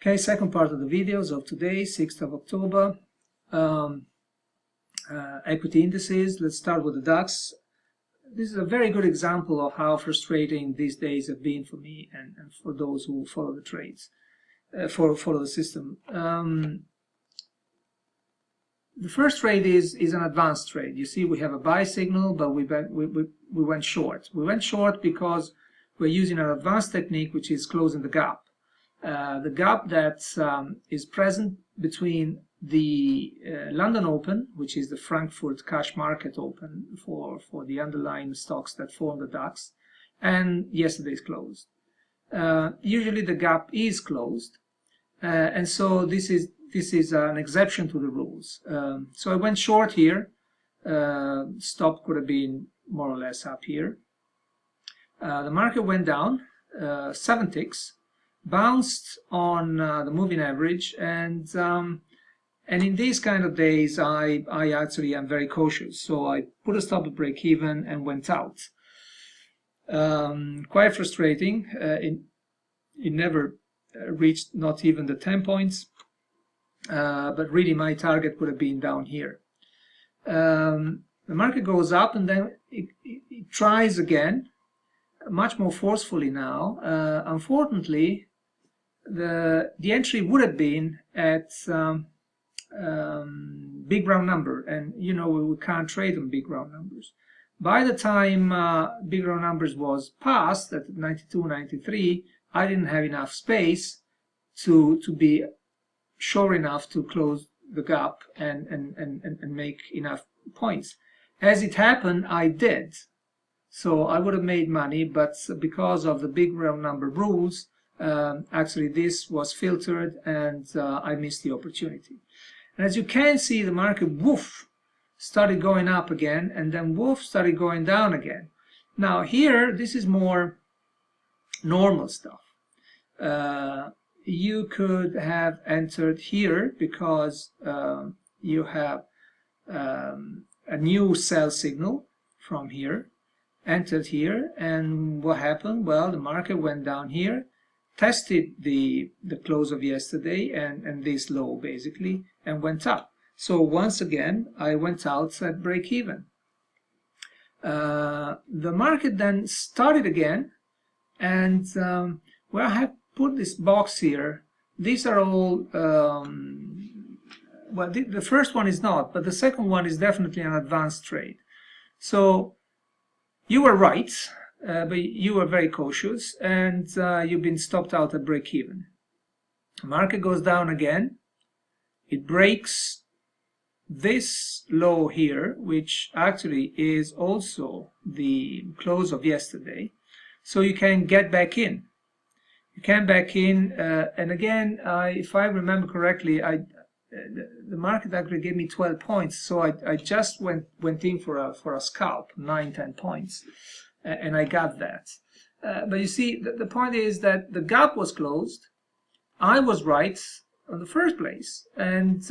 Okay, second part of the videos of today, 6th of October. Equity indices. Let's start with the DAX. This is a very good example of how frustrating these days have been for me and for those who follow the trades, follow the system. The first trade is an advanced trade. You see, we have a buy signal, but we went short. We went short because we're using an advanced technique, which is closing the gap. The gap that is present between the London Open, which is the Frankfurt cash market open for the underlying stocks that form the DAX, and yesterday's close. Usually the gap is closed, and so this is an exception to the rules. So I went short here. Stop could have been more or less up here. The market went down 7 ticks, bounced on the moving average, and in these kind of days I actually am very cautious, so I put a stop at break even and went out. Quite frustrating. It never reached not even the 10 points, but really my target would have been down here. The market goes up and then it tries again, much more forcefully now. Unfortunately, the entry would have been at big round number, and you know we can't trade on big round numbers. By the time big round numbers was passed at 92, 93, I didn't have enough space to be sure enough to close the gap and make enough points. As it happened, I did. So I would have made money, but because of the big round number rules, actually this was filtered and I missed the opportunity. And as you can see, the market, woof, started going up again, and then woof, started going down again. Now here, this is more normal stuff. You could have entered here because you have a new sell signal from here, entered here, and what happened? Well, the market went down here, tested the close of yesterday and this low basically, and went up. So once again I went out at break even. The market then started again, and where I have put this box here, these are all well, the first one is not, but the second one is definitely an advanced trade. So you were right, but you were very cautious, and you've been stopped out at break even. The market goes down again. It breaks this low here, which actually is also the close of yesterday. So you can get back in. You can back in, and again, if I remember correctly, the market actually gave me 12 points, so I just went in for a scalp, 9-10 points, and I got that. But you see, the point is that the gap was closed. I was right in the first place, and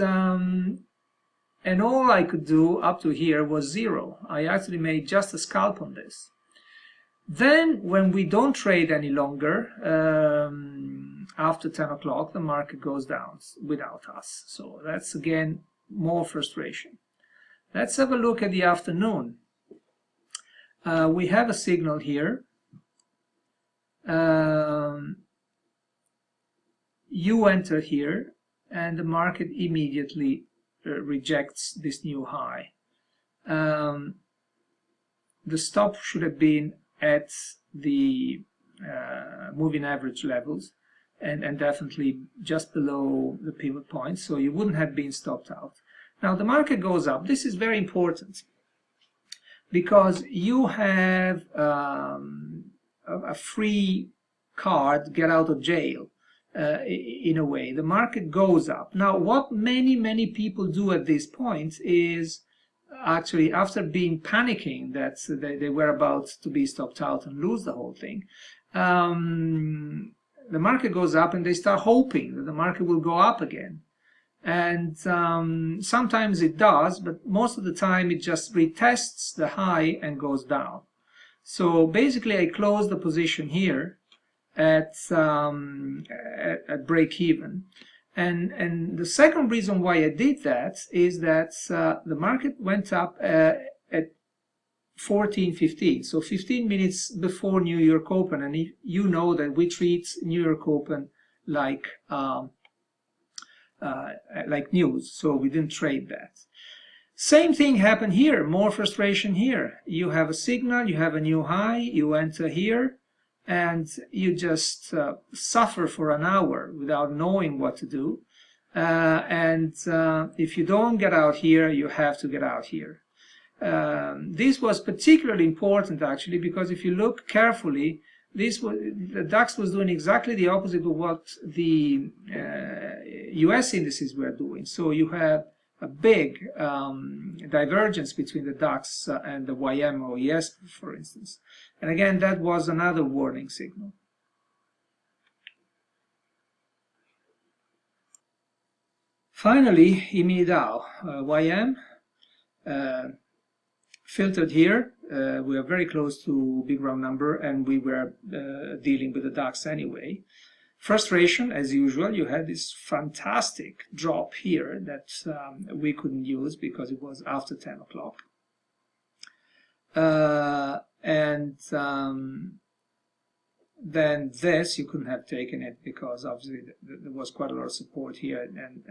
all I could do up to here was 0. I actually made just a scalp on this. Then, when we don't trade any longer, after 10 o'clock, the market goes down without us. So that's again more frustration. Let's have a look at the afternoon. We have a signal here. You enter here, and the market immediately rejects this new high. The stop should have been at the moving average levels, and definitely just below the pivot point, so you wouldn't have been stopped out. Now the market goes up. This is very important because you have a free card, get out of jail, in a way. The market goes up. Now what many people do at this point is actually, after being panicking that they were about to be stopped out and lose the whole thing, the market goes up and they start hoping that the market will go up again. And sometimes it does, but most of the time it just retests the high and goes down. So basically I closed the position here, at break even. And the second reason why I did that is that the market went up at 14:15, so 15 minutes before New York Open, and you know that we treat New York Open like news, so we didn't trade that. Same thing happened here, more frustration here. You have a signal, you have a new high, you enter here, and you just suffer for an hour without knowing what to do. If you don't get out here, you have to get out here. This was particularly important actually, because if you look carefully, the DAX was doing exactly the opposite of what the US indices were doing. So you have a big divergence between the DAX and the YM OES, for instance. And again, that was another warning signal. Finally, EMI Dow, YM, filtered here. We are very close to big round number, and we were dealing with the DAX anyway. Frustration, as usual. You had this fantastic drop here that we couldn't use because it was after 10 o'clock. Then this, you couldn't have taken it because obviously there was quite a lot of support here, and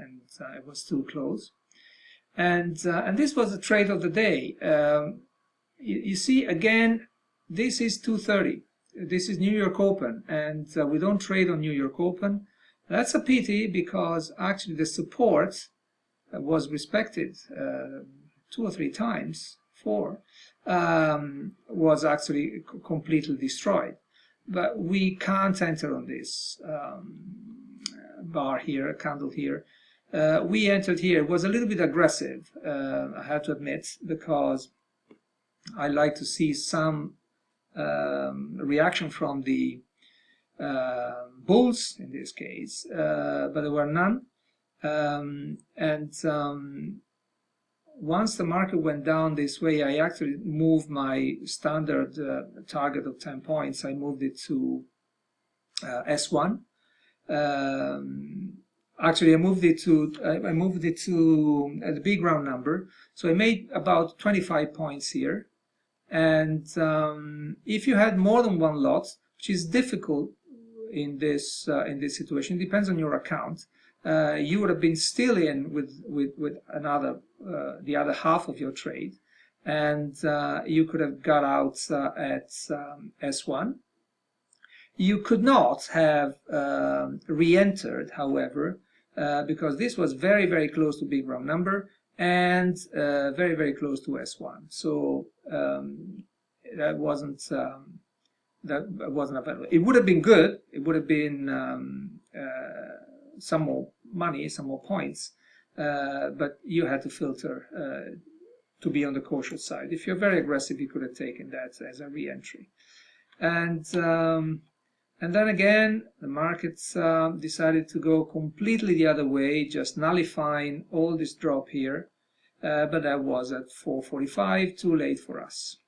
it was too close. And this was the trade of the day. You see, again, this is 2:30. This is New York Open, and we don't trade on New York Open. That's a pity, because actually the support was respected 2 or 3 times. 4 was actually completely destroyed. But we can't enter on this bar here, candle here. We entered here. It was a little bit aggressive, I have to admit, because I like to see some reaction from the bulls in this case, but there were none. Once the market went down this way, I actually moved my standard target of 10 points. I moved it to S1. Actually, I moved it to the big round number. So I made about 25 points here. And if you had more than one lot, which is difficult in this situation, depends on your account, you would have been still in with another the other half of your trade, and you could have got out at S1. You could not have re-entered, however, because this was very, very close to big round number, and very, very close to S1. So that wasn't available. It would have been good. It would have been some more money, some more points, but you had to filter to be on the cautious side. If you're very aggressive, you could have taken that as a re-entry. And then again, the markets decided to go completely the other way, just nullifying all this drop here. But that was at 4:45, too late for us.